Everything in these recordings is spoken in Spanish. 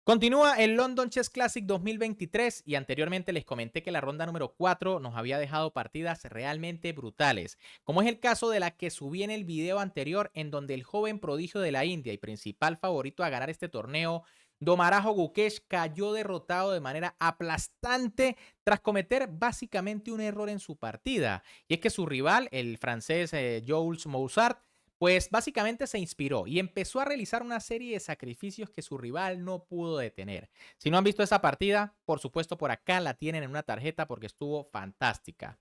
Continúa el London Chess Classic 2023 y anteriormente les comenté que la ronda número 4 nos había dejado partidas realmente brutales, como es el caso de la que subí en el video anterior en donde el joven prodigio de la India y principal favorito a ganar este torneo, Domarajo Gukesh, cayó derrotado de manera aplastante tras cometer básicamente un error en su partida. Y es que su rival, el francés Jules Moussard, pues básicamente se inspiró y empezó a realizar una serie de sacrificios que su rival no pudo detener. Si no han visto esa partida, por supuesto por acá la tienen en una tarjeta porque estuvo fantástica.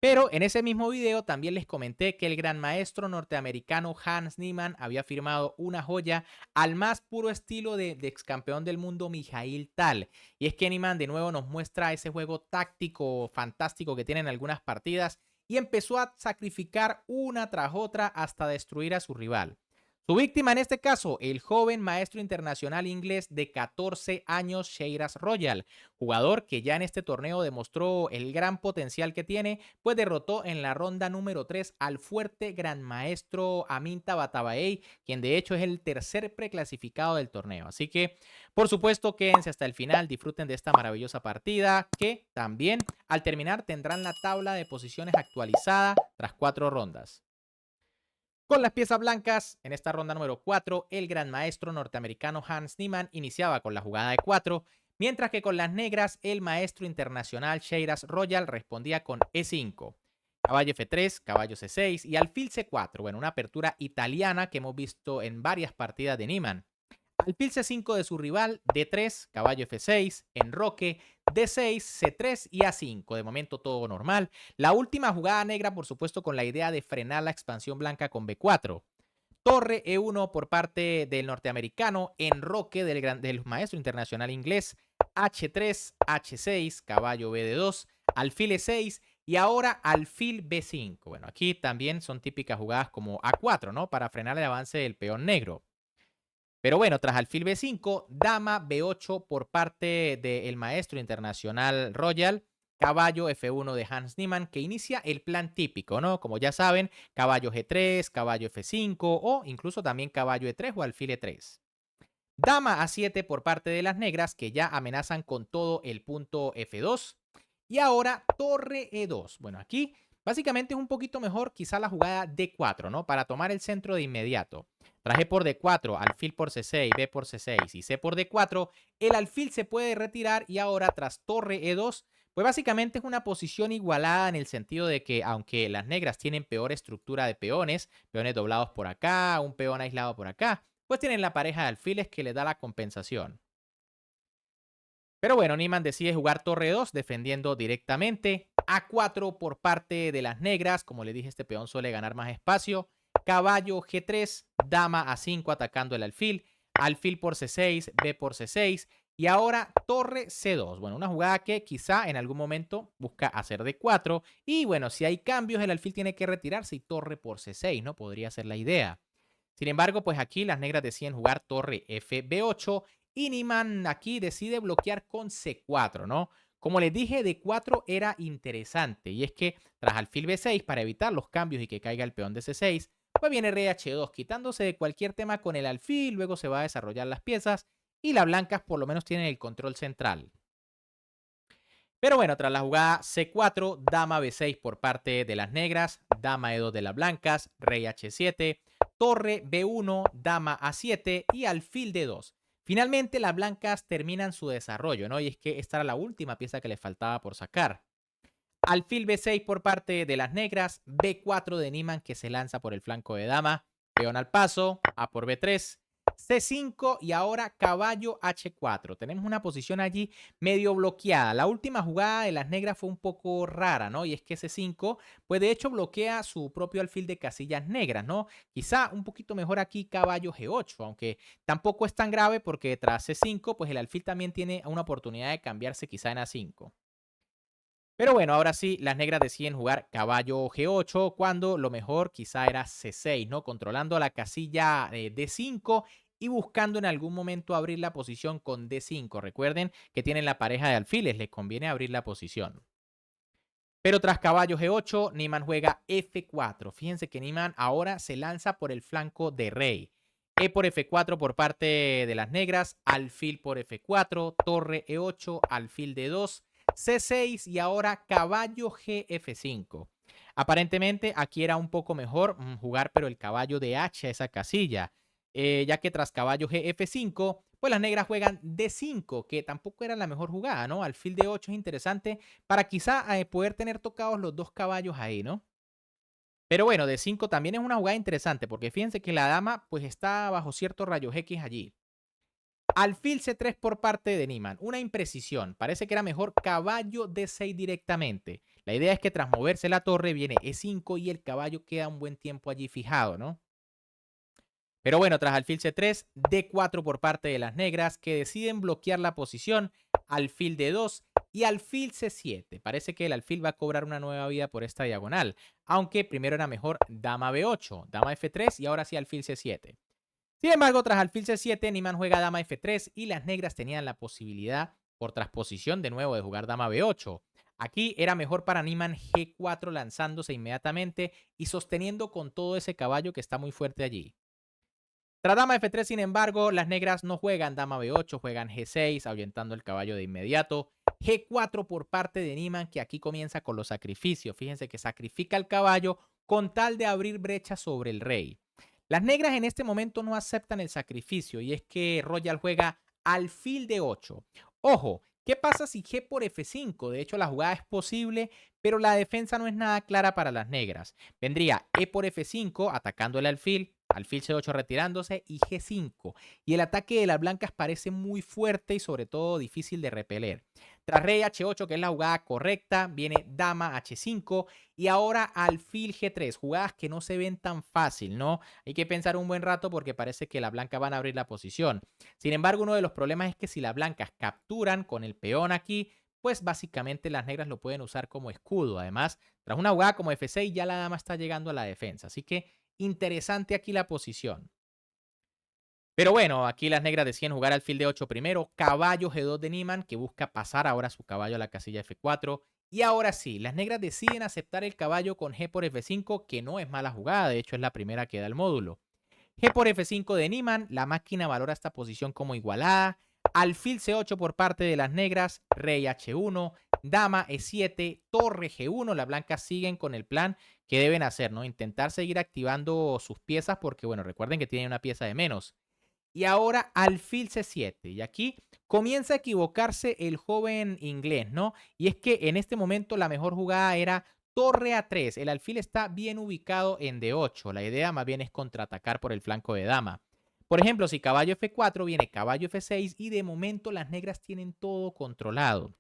Pero en ese mismo video también les comenté que el gran maestro norteamericano Hans Niemann había firmado una joya al más puro estilo de ex campeón del mundo Mijail Tal. Y es que Niemann de nuevo nos muestra ese juego táctico fantástico que tiene en algunas partidas y empezó a sacrificar una tras otra hasta destruir a su rival. Su víctima en este caso, el joven maestro internacional inglés de 14 años, Sheiras Royal, jugador que ya en este torneo demostró el gran potencial que tiene, pues derrotó en la ronda número 3 al fuerte gran maestro Amin Tabatabaei, quien de hecho es el tercer preclasificado del torneo. Así que, por supuesto, quédense hasta el final, disfruten de esta maravillosa partida, que también al terminar tendrán la tabla de posiciones actualizada tras 4 rondas. Con las piezas blancas, en esta ronda número 4, el gran maestro norteamericano Hans Niemann iniciaba con la jugada de 4, mientras que con las negras, el maestro internacional Sheiras Royal respondía con E5, caballo F3, caballo C6 y alfil C4. Bueno, una apertura italiana que hemos visto en varias partidas de Niemann. Alfil C5 de su rival, D3, caballo F6, enroque, D6, C3 y A5. De momento todo normal. La última jugada negra, por supuesto, con la idea de frenar la expansión blanca con B4. Torre E1 por parte del norteamericano, enroque del maestro internacional inglés, H3, H6, caballo BD2, alfil E6 y ahora alfil B5. Bueno, aquí también son típicas jugadas como A4, ¿no? Para frenar el avance del peón negro. Pero bueno, tras alfil B5, dama B8 por parte del maestro internacional Royal, caballo F1 de Hans Niemann, que inicia el plan típico, ¿no? Como ya saben, caballo G3, caballo F5 o incluso también caballo E3 o alfil E3. Dama A7 por parte de las negras, que ya amenazan con todo el punto F2. Y ahora torre E2. Bueno, aquí básicamente es un poquito mejor quizá la jugada D4, ¿no? Para tomar el centro de inmediato. Traje por D4, alfil por C6, B por C6 y C por D4, el alfil se puede retirar y ahora tras torre E2, pues básicamente es una posición igualada en el sentido de que aunque las negras tienen peor estructura de peones, peones doblados por acá, un peón aislado por acá, pues tienen la pareja de alfiles que le da la compensación. Pero bueno, Niemann decide jugar torre 2 defendiendo directamente. A4 por parte de las negras. Como le dije, este peón suele ganar más espacio. Caballo G3, dama A5 atacando el alfil. Alfil por C6, B por C6. Y ahora torre C2. Bueno, una jugada que quizá en algún momento busca hacer D4. Y bueno, si hay cambios, el alfil tiene que retirarse y torre por C6, ¿no? Podría ser la idea. Sin embargo, pues aquí las negras deciden jugar torre FB8 y Niemann aquí decide bloquear con C4, ¿no? Como les dije, D4 era interesante y es que tras alfil B6 para evitar los cambios y que caiga el peón de C6, pues viene rey H2 quitándose de cualquier tema con el alfil, luego se va a desarrollar las piezas y las blancas por lo menos tienen el control central. Pero bueno, tras la jugada C4, dama B6 por parte de las negras, dama E2 de las blancas, rey H7, torre B1, dama A7 y alfil D2. Finalmente las blancas terminan su desarrollo, ¿no? Y es que esta era la última pieza que les faltaba por sacar. Alfil B6 por parte de las negras, B4 de Niemann que se lanza por el flanco de dama, peón al paso, A por B3, C5 y ahora caballo H4. Tenemos una posición allí medio bloqueada. La última jugada de las negras fue un poco rara, ¿no? Y es que C5, pues de hecho bloquea su propio alfil de casillas negras, ¿no? Quizá un poquito mejor aquí caballo G8, aunque tampoco es tan grave porque tras C5, pues el alfil también tiene una oportunidad de cambiarse quizá en A5. Pero bueno, ahora sí, las negras deciden jugar caballo G8 cuando lo mejor quizá era C6, ¿no? Controlando la casilla D5 y buscando en algún momento abrir la posición con D5. Recuerden que tienen la pareja de alfiles, les conviene abrir la posición. Pero tras caballo G8, Niemann juega F4. Fíjense que Niemann ahora se lanza por el flanco de rey. E por F4 por parte de las negras, alfil por F4, torre E8, alfil D2, C6 y ahora caballo GF5. Aparentemente aquí era un poco mejor jugar pero el caballo de H a esa casilla, ya que tras caballo GF5, pues las negras juegan D5, que tampoco era la mejor jugada, ¿no? Alfil D8 es interesante para quizá poder tener tocados los dos caballos ahí, ¿no? Pero bueno, D5 también es una jugada interesante porque fíjense que la dama pues está bajo ciertos rayos X allí. Alfil C3 por parte de Niemann, una imprecisión. Parece que era mejor caballo D6 directamente. La idea es que tras moverse la torre viene E5 y el caballo queda un buen tiempo allí fijado, ¿no? Pero bueno, tras alfil C3, D4 por parte de las negras que deciden bloquear la posición, alfil D2 y alfil C7. Parece que el alfil va a cobrar una nueva vida por esta diagonal, aunque primero era mejor dama B8, dama F3 y ahora sí alfil C7. Sin embargo, tras alfil C7, Niemann juega dama F3 y las negras tenían la posibilidad, por transposición de nuevo, de jugar dama B8. Aquí era mejor para Niemann G4 lanzándose inmediatamente y sosteniendo con todo ese caballo que está muy fuerte allí. Tras dama F3, sin embargo, las negras no juegan dama B8, juegan G6, ahuyentando el caballo de inmediato. G4 por parte de Niemann, que aquí comienza con los sacrificios. Fíjense que sacrifica el caballo con tal de abrir brecha sobre el rey. Las negras en este momento no aceptan el sacrificio y es que Royal juega alfil de 8. Ojo, ¿qué pasa si G por F5? De hecho, la jugada es posible, pero la defensa no es nada clara para las negras. Vendría E por F5 atacando el alfil, alfil C8 retirándose y G5. Y el ataque de las blancas parece muy fuerte y sobre todo difícil de repeler. Tras rey H8, que es la jugada correcta, viene dama H5 y ahora alfil G3. Jugadas que no se ven tan fácil, ¿no? Hay que pensar un buen rato porque parece que las blancas van a abrir la posición. Sin embargo, uno de los problemas es que si las blancas capturan con el peón aquí, pues básicamente las negras lo pueden usar como escudo. Además, tras una jugada como F6 ya la dama está llegando a la defensa. Así que interesante aquí la posición. Pero bueno, aquí las negras deciden jugar alfil de 8 primero, caballo G2 de Niemann, que busca pasar ahora su caballo a la casilla F4. Y ahora sí, las negras deciden aceptar el caballo con G por F5, que no es mala jugada, de hecho es la primera que da el módulo. G por F5 de Niemann, la máquina valora esta posición como igualada. Alfil C8 por parte de las negras, rey H1, dama E7, torre G1. Las blancas siguen con el plan que deben hacer, ¿no? Intentar seguir activando sus piezas porque, bueno, recuerden que tienen una pieza de menos. Y ahora alfil C7. Y aquí comienza a equivocarse el joven inglés, ¿no? Y es que en este momento la mejor jugada era torre A3. El alfil está bien ubicado en D8. La idea más bien es contraatacar por el flanco de dama. Por ejemplo, si caballo F4 viene caballo F6 y de momento las negras tienen todo controlado.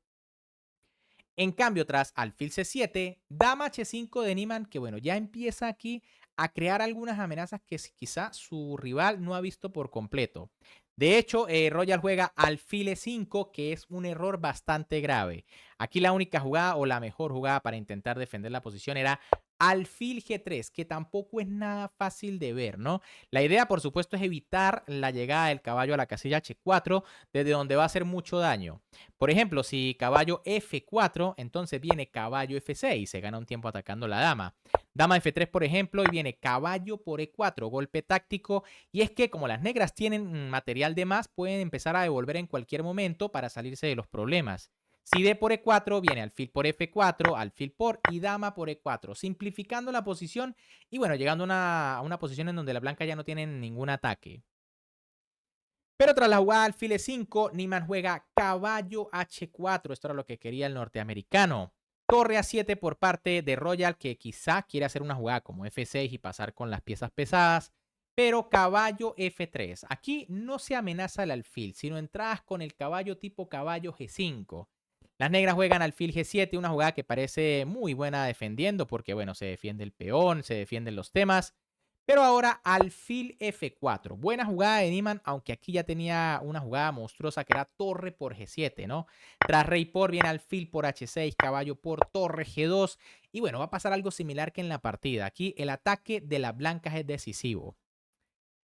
En cambio, tras alfil C7, dama H5 de Niemann, que bueno, ya empieza aquí a crear algunas amenazas que quizá su rival no ha visto por completo. De hecho, Royal juega alfil E5, que es un error bastante grave. Aquí la única jugada o la mejor jugada para intentar defender la posición era alfil G3, que tampoco es nada fácil de ver, ¿no? La idea, por supuesto, es evitar la llegada del caballo a la casilla H4, desde donde va a hacer mucho daño. Por ejemplo, si caballo F4, entonces viene caballo F6, se gana un tiempo atacando la dama. Dama F3, por ejemplo, y viene caballo por E4, golpe táctico. Y es que como las negras tienen material de más, pueden empezar a devolver en cualquier momento para salirse de los problemas. Si D por E4, viene alfil por F4, alfil por y dama por E4, simplificando la posición y bueno, llegando a una posición en donde la blanca ya no tienen ningún ataque. Pero tras la jugada alfil E5, Niemann juega caballo H4. Esto era lo que quería el norteamericano. Torre A7 por parte de Royal, que quizá quiere hacer una jugada como F6 y pasar con las piezas pesadas. Pero caballo F3. Aquí no se amenaza el alfil, sino entradas con el caballo tipo caballo G5. Las negras juegan alfil G7, una jugada que parece muy buena defendiendo, porque bueno, se defiende el peón, se defienden los temas. Pero ahora alfil F4. Buena jugada de Niemann, aunque aquí ya tenía una jugada monstruosa que era torre por G7, ¿no? Tras rey por viene alfil por H6, caballo por torre G2. Y bueno, va a pasar algo similar que en la partida. Aquí el ataque de las blancas es decisivo.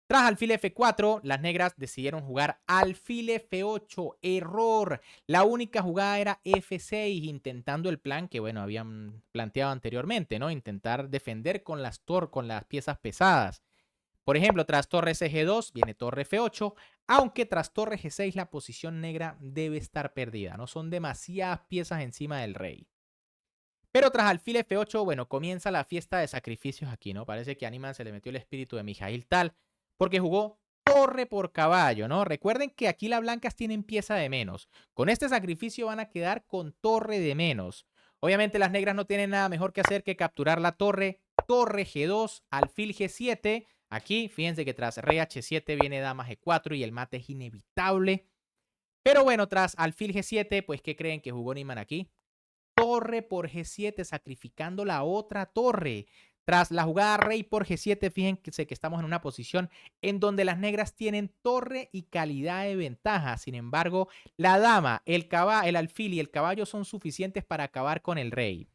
Tras alfil F4, las negras decidieron jugar alfil F8. Error. La única jugada era F6, intentando el plan que, bueno, habían planteado anteriormente, ¿no? Intentar defender con las piezas pesadas. Por ejemplo, tras torre CG2 viene torre F8, aunque tras torre G6 la posición negra debe estar perdida, no son demasiadas piezas encima del rey. Pero tras alfil F8, bueno, comienza la fiesta de sacrificios aquí, ¿no? Parece que a Niemann se le metió el espíritu de Mijail Tal, porque jugó torre por caballo, ¿no? Recuerden que aquí las blancas tienen pieza de menos. Con este sacrificio van a quedar con torre de menos. Obviamente las negras no tienen nada mejor que hacer que capturar la torre, torre G2, alfil G7. Aquí, fíjense que tras rey H7 viene dama G4 y el mate es inevitable. Pero bueno, tras alfil G7, pues ¿qué creen que jugó Niemann aquí? Torre por G7, sacrificando la otra torre. Tras la jugada rey por G7, fíjense que estamos en una posición en donde las negras tienen torre y calidad de ventaja. Sin embargo, la dama, el alfil y el caballo son suficientes para acabar con el rey.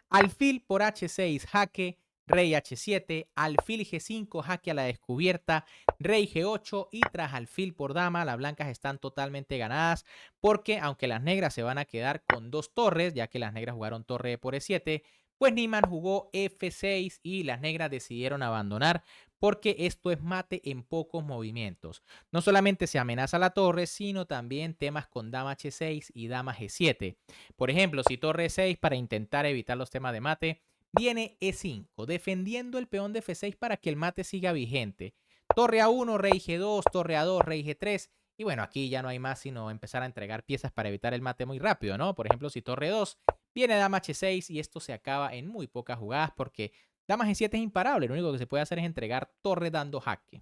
Alfil por H6, jaque, rey H7, alfil G5, jaque a la descubierta, rey G8 y tras alfil por dama, las blancas están totalmente ganadas porque aunque las negras se van a quedar con dos torres, ya que las negras jugaron torre por E7, pues Niemann jugó F6 y las negras decidieron abandonar porque esto es mate en pocos movimientos. No solamente se amenaza la torre, sino también temas con dama H6 y dama G7. Por ejemplo, si torre E6 para intentar evitar los temas de mate, viene E5, defendiendo el peón de F6 para que el mate siga vigente. Torre A1, rey G2, torre A2, rey G3. Y bueno, aquí ya no hay más sino empezar a entregar piezas para evitar el mate muy rápido, ¿no? Por ejemplo, si torre 2, viene dama H6 y esto se acaba en muy pocas jugadas porque dama G7 es imparable. Lo único que se puede hacer es entregar torre dando jaque.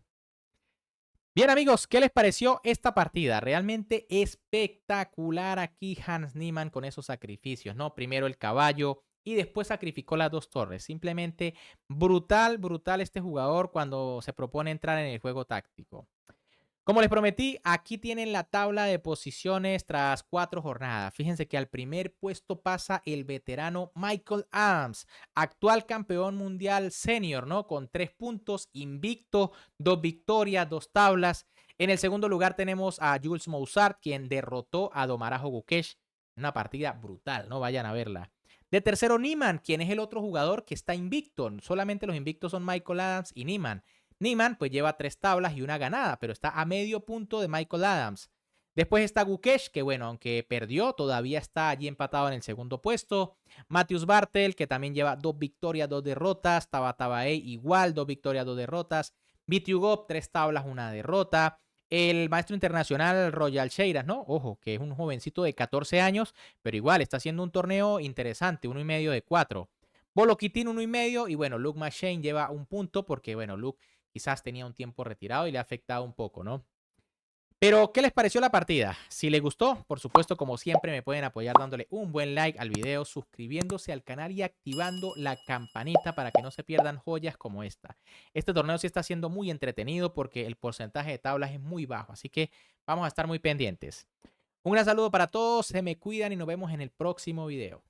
Bien amigos, ¿qué les pareció esta partida? Realmente espectacular aquí Hans Niemann con esos sacrificios, ¿no? Primero el caballo y después sacrificó las dos torres. Simplemente brutal, brutal este jugador cuando se propone entrar en el juego táctico. Como les prometí, aquí tienen la tabla de posiciones tras 4 jornadas. Fíjense que al primer puesto pasa el veterano Michael Adams, actual campeón mundial senior, ¿no? Con 3 puntos, invicto, 2 victorias, 2 tablas. En el segundo lugar tenemos a Jules Moussard, quien derrotó a Domarajo Gukesh. Una partida brutal, ¿no? Vayan a verla. De tercero, Niemann, quien es el otro jugador que está invicto. Solamente los invictos son Michael Adams y Niemann. Niemann pues lleva 3 tablas y una ganada, pero está a medio punto de Michael Adams. Después está Gukesh, que bueno, aunque perdió, todavía está allí empatado en el segundo puesto. Matthews Bartel, que también lleva 2 victorias, 2 derrotas. Tabatabae igual, 2 victorias, 2 derrotas. Bitiugov, 3 tablas, 1 derrota. El maestro internacional Royal Sheiras, ¿no? Ojo, que es un jovencito de 14 años, pero igual está haciendo un torneo interesante, 1,5 de 4. Bolo Kitin 1,5 y bueno, Luke McShane lleva 1 punto porque bueno, Luke quizás tenía un tiempo retirado y le ha afectado un poco, ¿no? Pero, ¿qué les pareció la partida? Si les gustó, por supuesto, como siempre, me pueden apoyar dándole un buen like al video, suscribiéndose al canal y activando la campanita para que no se pierdan joyas como esta. Este torneo sí está siendo muy entretenido porque el porcentaje de tablas es muy bajo, así que vamos a estar muy pendientes. Un gran saludo para todos, se me cuidan y nos vemos en el próximo video.